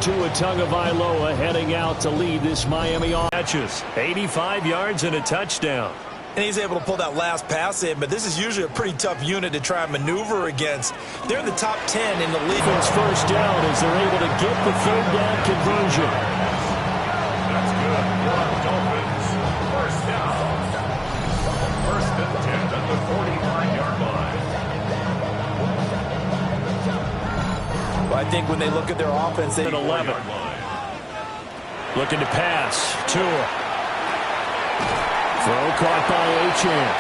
Tua Tagovailoa heading out to lead this Miami offense. 85 yards and a touchdown. And he's able to pull that last pass in, but this is usually a pretty tough unit to try and maneuver against. They're in the top 10 in the league. First down as they're able to get the third down conversion. That's good. Dolphins. First down. First and 10 at the 49-yard line. Well, I think when they look at their offense, they 11. Looking to pass. Tua. Throw caught by Achane.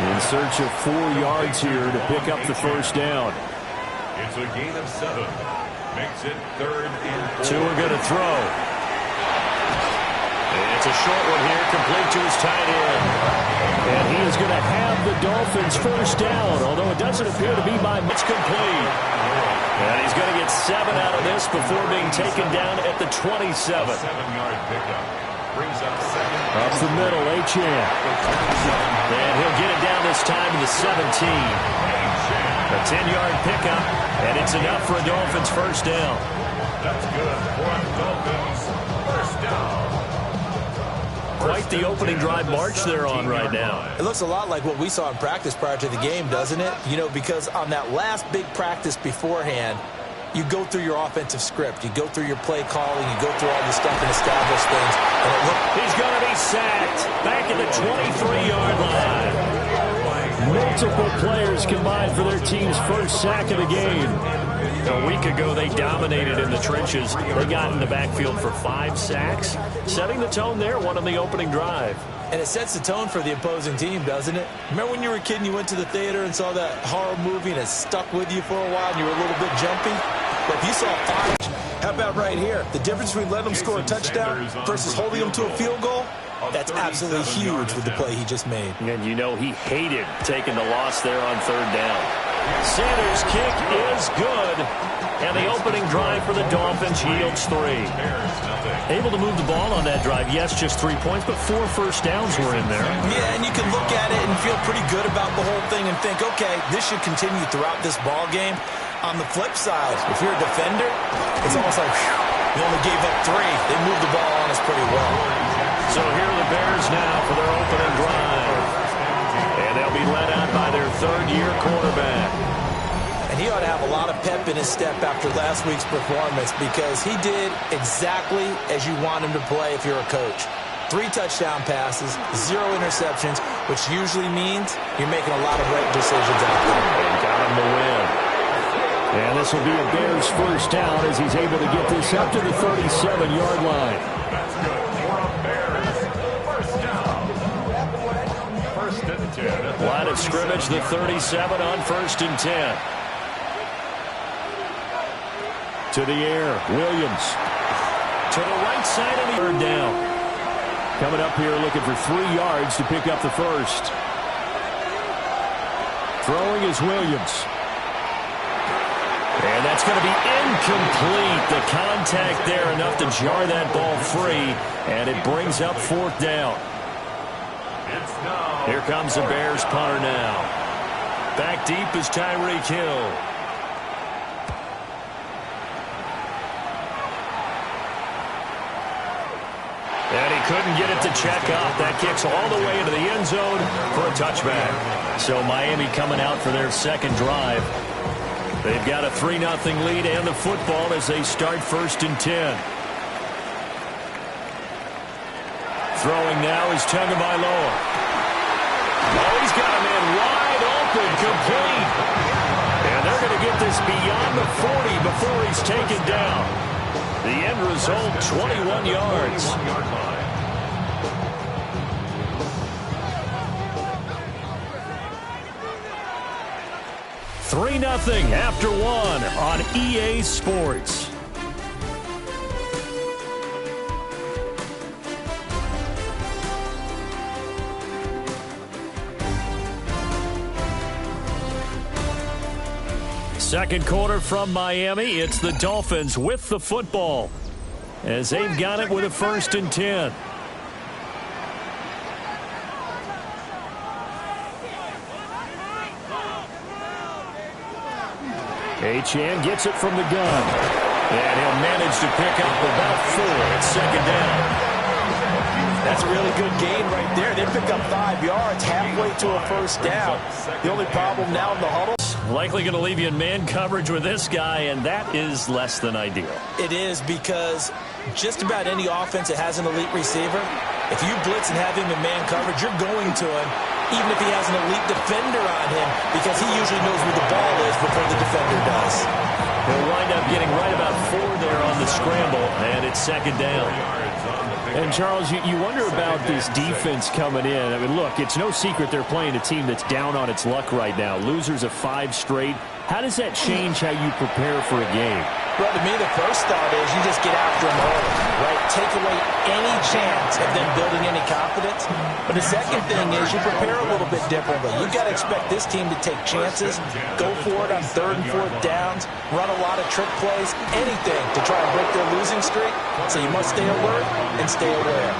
In search of 4 yards here to pick up the first down. It's a gain of 7. Makes it 3rd and 4. Tua going to throw. It's a short one here, complete to his tight end. And he is going to have the Dolphins first down, although it doesn't appear to be by much complete. And he's going to get 7 out of this before being taken down at the 27. 7-yard pickup. Brings up 7. Up the middle, Achane. And he'll get it down this time to the 17. A 10-yard pickup, and it's enough for a Dolphins first down. That's good for a Dolphins first down. Quite the opening drive march they're on right now. It looks a lot like what we saw in practice prior to the game, doesn't it? You know, because on that last big practice beforehand, you go through your offensive script. You go through your play calling. You go through all the stuff and establish things. And he's going to be sacked back at the 23-yard line. Multiple players combined for their team's first sack of the game. A week ago, they dominated in the trenches. They got in the backfield for 5 sacks, setting the tone there, one on the opening drive. And it sets the tone for the opposing team, doesn't it? Remember when you were a kid and you went to the theater and saw that horror movie and it stuck with you for a while and you were a little bit jumpy? But if you saw 5, how about right here? The difference between letting them score a touchdown versus holding them to a field goal? That's absolutely huge with the play he just made. And you know he hated taking the loss there on third down. Sanders' kick is good. And the opening drive for the Dolphins yields 3. Able to move the ball on that drive. Yes, just 3 points, but 4 first downs were in there. Yeah, and you can look at it and feel pretty good about the whole thing and think, okay, this should continue throughout this ball game. On the flip side, if you're a defender, it's almost like, whew, we only gave up 3. They moved the ball on us pretty well. So here are the Bears now for their opening drive. And they'll be led out by their third-year quarterback. And he ought to have a lot of pep in his step after last week's performance because he did exactly as you want him to play if you're a coach. 3 touchdown passes, 0 interceptions, which usually means you're making a lot of right decisions out there. And got him the win. And this will be a Bears first down as he's able to get this up to the 37-yard line. That's good for a Bears first down. First and 10. Line of scrimmage, the 37 on first and 10. To the air, Williams. To the right side of the third down. Coming up here looking for 3 yards to pick up the first. Throwing is Williams. And that's going to be incomplete. The contact there enough to jar that ball free. And it brings up 4th down. Here comes the Bears punter now. Back deep is Tyreek Hill. And he couldn't get it to check up. That kicks all the way into the end zone for a touchback. So Miami coming out for their second drive. They've got a 3-0 lead and the football as they start first and 10. Throwing now is Tagovailoa. Oh, he's got him in wide open, complete. And they're going to get this beyond the 40 before he's taken down. The end result, 21 yards. 3-0 after 1 on EA Sports. Second quarter from Miami. It's the Dolphins with the football as they've got it with a first and 10. Achane gets it from the gun. And he'll manage to pick up about 4 at second down. That's a really good gain right there. They pick up 5 yards halfway to a first down. The only problem now in the huddle. Likely going to leave you in man coverage with this guy, and that is less than ideal. It is, because just about any offense that has an elite receiver, if you blitz and have him in man coverage, you're going to him, even if he has an elite defender on him, because he usually knows where the ball is before the defender does. He'll wind up getting right about 4 there on the scramble, and it's second down. And, Charles, you wonder about this defense coming in. I mean, look, it's no secret they're playing a team that's down on its luck right now. Losers of 5 straight. How does that change how you prepare for a game? Well, to me, the first thought is you just get after them early, right? Take away any chance of them building any confidence. But the second thing is you prepare a little bit differently. You've got to expect this team to take chances, go for it on 3rd and 4th downs, run a lot of trick plays, anything to try and break their losing streak. So you must stay alert and stay aware.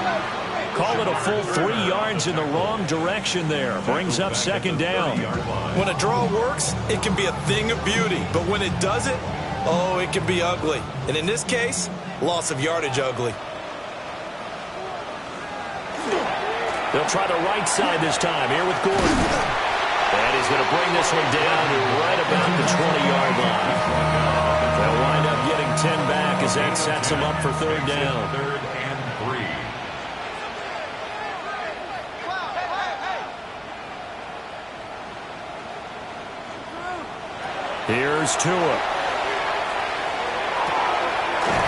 Call it a full 3 yards in the wrong direction there. Brings up second down. When a draw works, it can be a thing of beauty. But when it doesn't, oh, it can be ugly. And in this case, loss of yardage ugly. They'll try the right side this time. Here with Gordon. And he's going to bring this one down to right about the 20-yard line. They'll wind up getting 10 back as that sets them up for 3rd down. 3rd and 3. Here's Tua.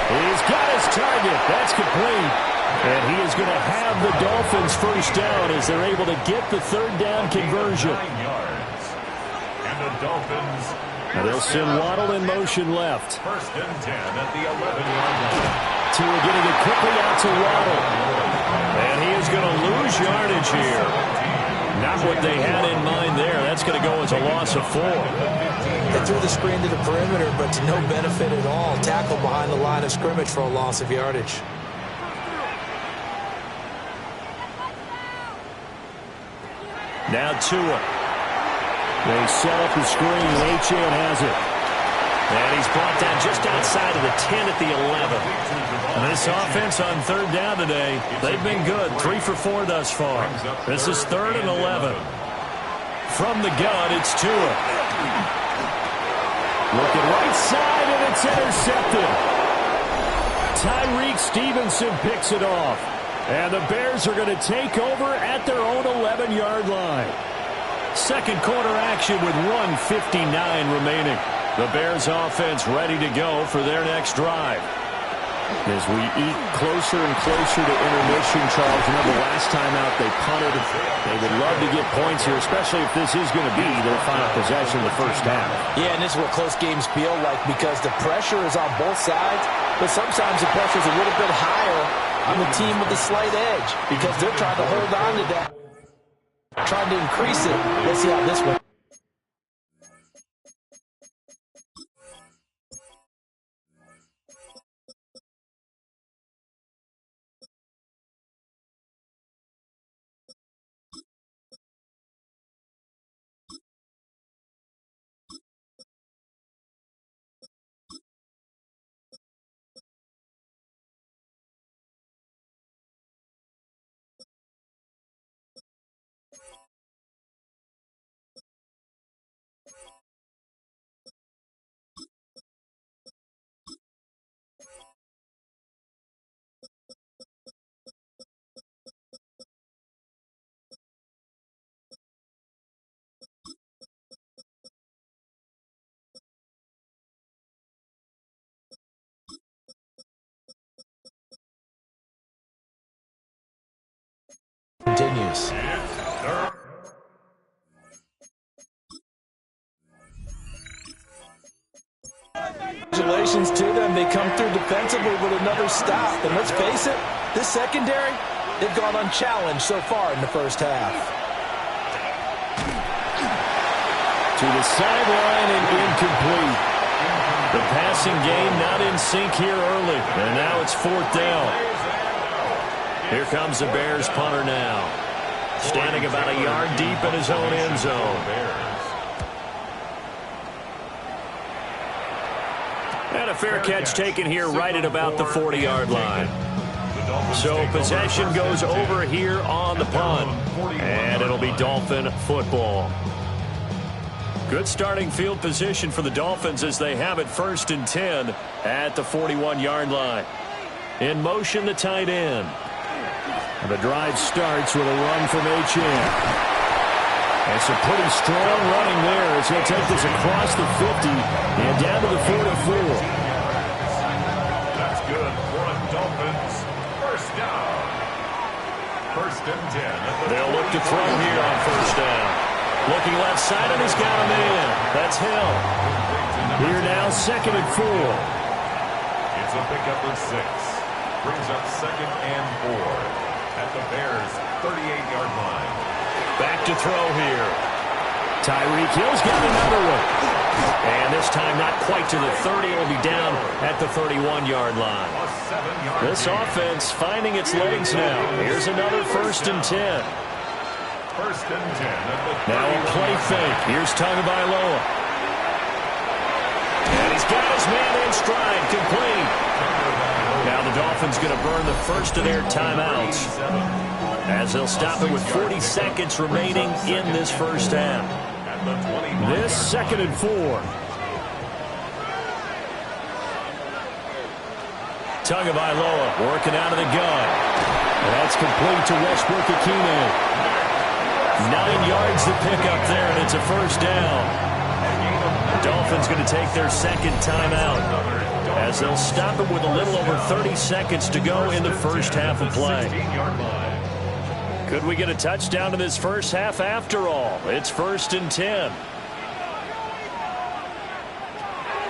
He's got his target. That's complete. And he is going to have the Dolphins first down as they're able to get the 3rd down conversion. 9 yards. And the Dolphins. Now they'll send Waddle in motion left. 1st and 10 at the 11-yard line. Tua getting it quickly out to Waddle. And he is going to lose yardage here. Not what they had in mind there. That's going to go as a loss of 4. They threw the screen to the perimeter, but to no benefit at all. Tackle behind the line of scrimmage for a loss of yardage. Now Tua. They set up the screen. Achane has it. And he's brought down just outside of the 10 at the 11. And this offense on 3rd down today, they've been good. 3 for 4 thus far. This is 3rd and 11. From the gun, it's Tua. Looking right side, and it's intercepted. Tyreek Stevenson picks it off. And the Bears are going to take over at their own 11-yard line. Second quarter action with 1:59 remaining. The Bears offense ready to go for their next drive. As we eat closer and closer to intermission, Charles, remember last time out they punted. They would love to get points here, especially if this is going to be their final possession of the first half. Yeah, and this is what close games feel like because the pressure is on both sides, but sometimes the pressure is a little bit higher on the team with the slight edge because they're trying to hold on to that, trying to increase it. Let's see how this one. Continues. Congratulations to them. They come through defensively with another stop. And let's face it, this secondary, they've gone unchallenged so far in the first half. To the sideline and incomplete. The passing game not in sync here early. And now it's 4th down. Here comes the Bears punter now. Standing about a yard deep in his own end zone. And a fair catch taken here right at about the 40-yard line. So possession goes over here on the punt. And it'll be Dolphin football. Good starting field position for the Dolphins as they have it 1st and 10 at the 41-yard line. In motion, the tight end. And the drive starts with a run from Achane. And some pretty strong running there as he'll take this across the 50 and down to the 44. That's good for a Dolphins first down. 1st and 10. They'll look to throw here on 1st down. Looking left side, and he's got a man. That's Hill. Here now, 2nd and 4. It's a pickup of 6. Brings up 2nd and 4 at the Bears' 38-yard line. Back to throw here. Tyreek Hill's got another one. And this time not quite to the 30. It'll be down at the 31-yard line. This offense finding its legs now. Here's another 1st and 10. 1st and 10. Now a play fake. Here's Tagovailoa. And he's got his man in stride, complete. Now the Dolphins going to burn the first of their timeouts as they'll stop it with 40 seconds remaining in this first half. This 2nd and 4. Tagovailoa working out of the gun. And that's complete to Westbrook-Ikhine. 9 yards to pick up there, and it's a 1st down. The Dolphins going to take their 2nd timeout as they'll stop it with a little over 30 seconds to go in the first half of play. Could we get a touchdown in this first half after all? It's 1st and 10.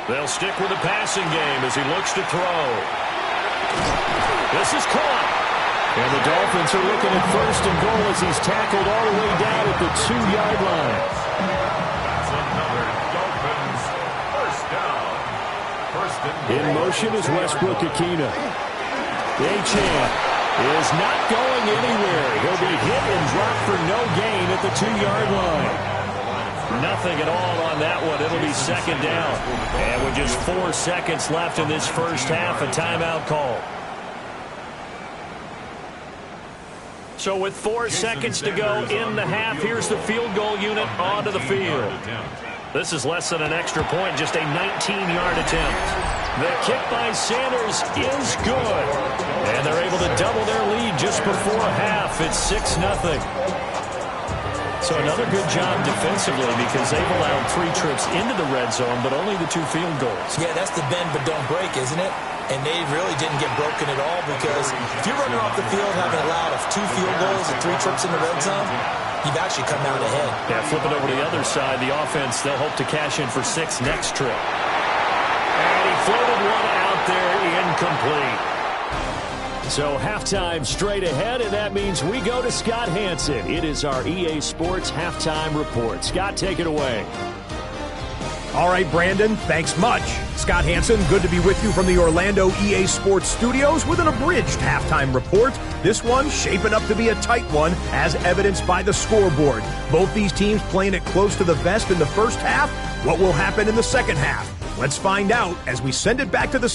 They'll stick with the passing game as he looks to throw. This is caught. And the Dolphins are looking at 1st and goal as he's tackled all the way down at the 2-yard line. That's another Dolphins first down. 1st and goal. In motion is Westbrook-Ikhine. Achane is not going anywhere. He'll be hit and dropped for no gain at the 2-yard line. Nothing at all on that one. It'll be 2nd down. And with just 4 seconds left in this first half, a timeout call. So with 4 seconds to go in the half, here's the field goal unit onto the field. This is less than an extra point, just a 19-yard attempt. The kick by Sanders is good. And they're able to double their lead just before half. It's 6-0. So another good job defensively because they've allowed 3 trips into the red zone, but only the 2 field goals. Yeah, that's the bend but don't break, isn't it? And they really didn't get broken at all because if you're running off the field having allowed 2 field goals and 3 trips in the red zone, you've actually come out ahead. Yeah, flip it over to the other side. The offense, they'll hope to cash in for 6 next trip. And he floated one out there, incomplete. So halftime straight ahead, and that means we go to Scott Hanson. It is our EA Sports Halftime Report. Scott, take it away. All right, Brandon, thanks much. Scott Hanson, good to be with you from the Orlando EA Sports Studios with an abridged halftime report. This one shaping up to be a tight one, as evidenced by the scoreboard. Both these teams playing it close to the vest in the first half. What will happen in the second half? Let's find out as we send it back to the